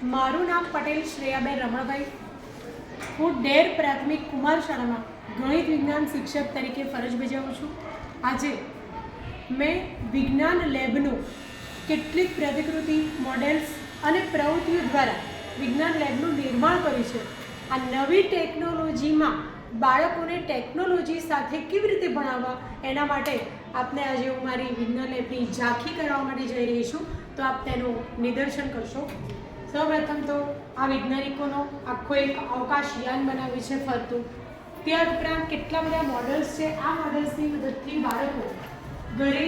મારું નામ પટેલ શ્રેયાબેન રમણભાઈ. હું ડેર પ્રાથમિક કુમાર શાળામાં ગણિત વિજ્ઞાન શિક્ષક તરીકે ફરજ બજાવું છું. આજે મેં વિજ્ઞાન લેબનું કેટલીક પ્રતિકૃતિ મોડેલ્સ અને પ્રવૃત્તિઓ દ્વારા વિજ્ઞાન લેબનું નિર્માણ કર્યું છે. આ નવી ટેકનોલોજીમાં બાળકોને ટેકનોલોજી સાથે કેવી રીતે ભણાવવા એના માટે આપને આજે હું મારી વિજ્ઞાન લેબની ઝાંખી કરવા માટે જઈ રહી છું. તો આપ તેનું નિદર્શન કરશો. સૌપ્રથમ તો આ વૈજ્ઞાનિકોનો આખો એક અવકાશ યાન બનાવ્યું છે ફરતું. ત્યાર ઉપરાંત કેટલા બધા મોડલ્સ છે. આ મોડલ્સની મદદથી બાળકો ઘરે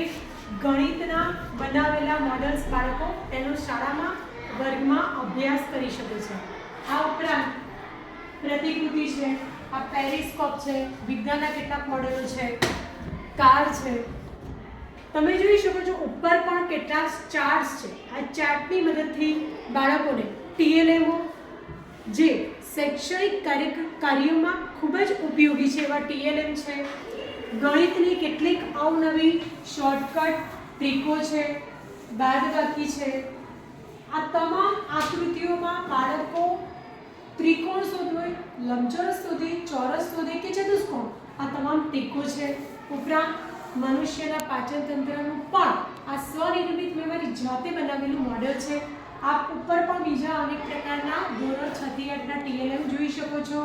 ગણિતના બનાવેલા મોડલ્સ બાળકો તેનો શાળામાં વર્ગમાં અભ્યાસ કરી શકે છે. આ ઉપરાંત પ્રતિકૃતિ છે, આ પેરિસ્કોપ છે, વિજ્ઞાનના કેટલાક મોડેલો છે, કાર છે. તમે જોઈ શકો છો ઉપર પણ કેટલા ચાર્ટ્સ છે. આ ચાર્ટની મદદથી બાળકોને TLMO જે શૈક્ષણિક કાર્યોમાં ખૂબ જ ઉપયોગી છે એવા TLM છે, ગણિતની કેટલીક અવનવી શોર્ટકટ ટ્રીકો છે, બાદબાકી છે. આ તમામ આકૃતિઓમાં બાળકો ત્રિકોણ શોધવું, લંબચોરસ શોધી, ચોરસ શોધે કે ચતુષ્કોણ, આ તમામ ટ્રીકો છે. ઉપરાંત મનુષ્યના પાચન તંત્રનું પણ આ સ્વનિર્મિત મેમરી જાતે બનાવેલું મોડેલ છે. આપ ઉપર પણ બીજા અનેક પ્રકારના ધોરણ 6 થી 8ના TLM જોઈ શકો છો.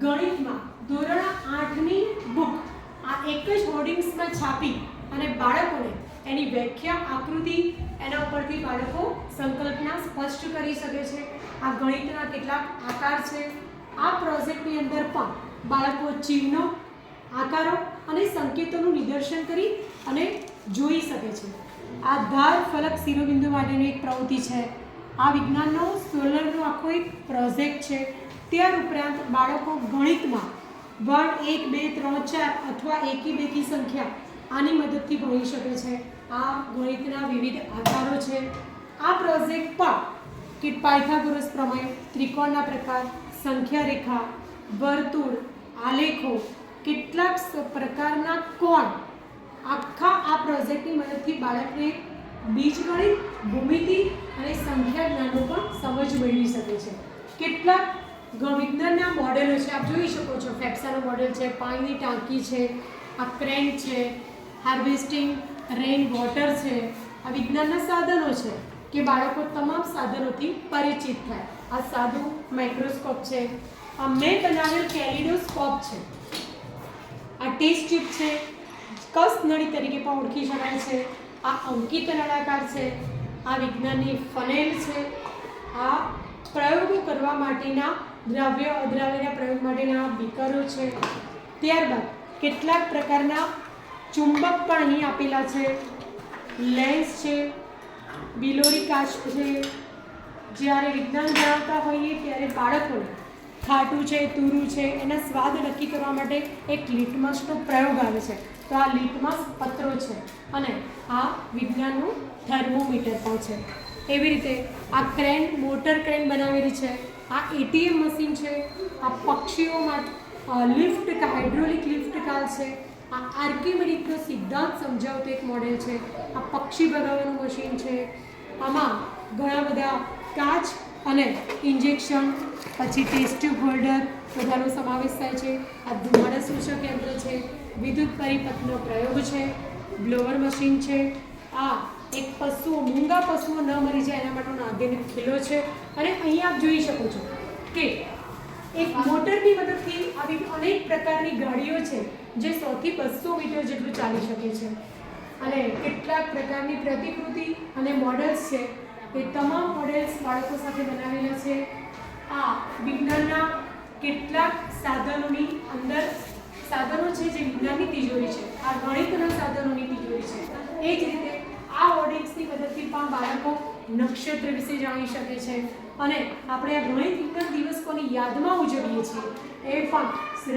ગણિતમાં ધોરણ 8ની બુક આ એક જ હોર્ડિંગ્સમાં છાપી અને બાળકોને એની વ્યાખ્યા, આકૃતિ એના ઉપરથી બાળકો સંકલ્પના સ્પષ્ટ કરી શકે છે. આ ગણિતના કેટલાક આકાર છે. આ પ્રોજેક્ટની અંદર પણ બાળકો ચિહ્નો, આકારો અને સંકેતોનું નિદર્શન કરી અને જોઈ શકે છે. આ ધાર ફલક શિરોબિંદુ માટેની એક પ્રવૃત્તિ છે. આ વિજ્ઞાનનો સોલરનો આખો એક પ્રોજેક્ટ છે. ત્યાર ઉપરાંત બાળકો ગણિતમાં 1, 2, 3, 4 અથવા એકી બેકી સંખ્યા આની મદદથી ભણી શકે છે. આ ગણિતના વિવિધ આકારો છે. આ પ્રોજેક્ટ પણ કે પાયથાગોરસ પ્રમેય, ત્રિકોણના પ્રકાર, સંખ્યા રેખા, વર્તુળ, આલેખો, કેટલાક પ્રકારના કોણ, આખા આ પ્રોજેક્ટની મદદથી બાળકને બીજગણિત, ભૂમિતિ અને સંખ્યા જ્ઞાનનો પણ સમજ મેળવી શકે છે. કેટલાક વિજ્ઞાનના મોડેલો છે. આપ જોઈ શકો છો ફેફસાનું મોડેલ છે, પાણીની ટાંકી છે, આ ક્રેન છે, હાર્વેસ્ટિંગ રેઇન વોટર છે. આ વિજ્ઞાનના સાધનો છે કે બાળકો તમામ સાધનોથી પરિચિત થાય. આ સાદું માઇક્રોસ્કોપ છે. આ મેં બનાવેલ કેલિડોસ્કોપ છે. આ ટેસ્ટ ટ્યુબ છે, કસ નળી તરીકે પણ ઓળખી શકાય છે. આ અંકિત નળાકાર છે. આ વિજ્ઞાનની ફનેલ છે. આ પ્રયોગો કરવા માટેના દ્રવ્ય અદ્રાવ્યના પ્રયોગ માટેના બીકરો છે. ત્યારબાદ કેટલાક પ્રકારના ચુંબક પણ અહીં આપેલા છે, લેન્સ છે, બિલોરી કાચ છે. જ્યારે વિજ્ઞાન ભણાવતા હોઈએ ત્યારે બાળકોને ખાટું છે, તુરું છે એના સ્વાદ નક્કી કરવા માટે એક લિટમસનો પ્રયોગ આવે છે. તો આ લિટમસ પત્રો છે અને આ વિજ્ઞાનનું થર્મોમીટર પણ છે. એવી રીતે આ ક્રેન, મોટર ક્રેન બનાવેલી છે. આ ATM મશીન છે. આ પક્ષીઓ માટે લિફ્ટ, હાઇડ્રોલિક લિફ્ટ કાર છે. આ આર્કિમિડીઝનો સિદ્ધાંત સમજાવતો એક મોડેલ છે. આ પક્ષી ભગાવવાનું મશીન છે. આમાં ઘણા બધા કાચ અને ઇન્જેક્શન, પછી ટેસ્ટ ટ્યુબ હોલ્ડર બધાનો સમાવેશ થાય છે. આ ધુમાડા સૂચક યંત્ર છે, વિદ્યુત પરિપથનો પ્રયોગ છે, બ્લોવર મશીન છે. આ એક પશુઓ, મૂંગા પશુઓ ન મરી જાય એના માટેનો આધુનિક કિલ્લો છે. અને અહીં આપ જોઈ શકો છો કે એક મોટરની મદદથી આવી અનેક પ્રકારની ગાડીઓ છે જે 100 થી 200 મીટર જેટલું ચાલી શકે છે. અને કેટલાક પ્રકારની પ્રતિકૃતિ અને મોડલ્સ છે. એ તમામ મોડેલ્સ બાળકો સાથે બનાવેલા છે. આ વિજ્ઞાનના કેટલાક સાધનોની અંદર સાધનો છે જે વિજ્ઞાનની તિજોરી છે. આ ગણિતના સાધનોની તિજોરી છે. એ જ રીતે આ હોર્ડિંગ્સની મદદથી પણ બાળકો નક્ષત્ર વિશે જાણી શકે છે. અને આપણે આ ગણિત વિજ્ઞાન દિવસ કોની યાદમાં ઉજવીએ છીએ એ પણ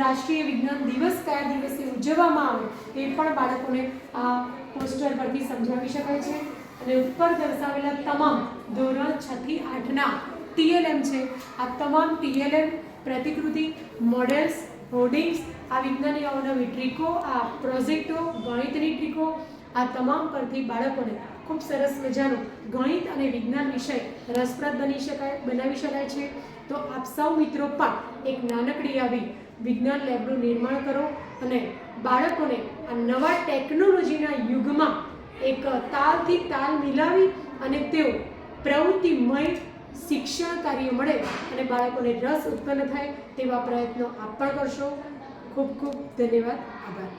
રાષ્ટ્રીય વિજ્ઞાન દિવસ કયા દિવસે ઉજવવામાં આવે એ પણ બાળકોને આ પોસ્ટર પરથી સમજાવી શકાય છે. અને ઉપર દર્શાવેલા તમામ ધોરણ 6 થી 8ના TLM છે. આ તમામ TLM પ્રતિકૃતિ, મોડેલ્સ, હોર્ડિંગ્સ, આ વિજ્ઞાનની અવનવી ટ્રીકો, આ પ્રોજેક્ટો, ગણિતની ટ્રીકો, આ તમામ પરથી બાળકોને ખૂબ સરસ મજાનો ગણિત અને વિજ્ઞાન વિષય રસપ્રદ બનાવી શકાય છે. તો આપ સૌ મિત્રો પણ એક નાનકડી આવી વિજ્ઞાન લેબનું નિર્માણ કરો અને બાળકોને આ નવા ટેકનોલોજીના યુગમાં એક તાલથી તાલ મિલાવી અને તેઓ પ્રવૃત્તિમય શિક્ષણ કાર્ય મળે અને બાળકોને રસ ઉત્પન્ન થાય તેવા પ્રયત્નો આપ પણ કરશો. ખૂબ ખૂબ ધન્યવાદ. આભાર.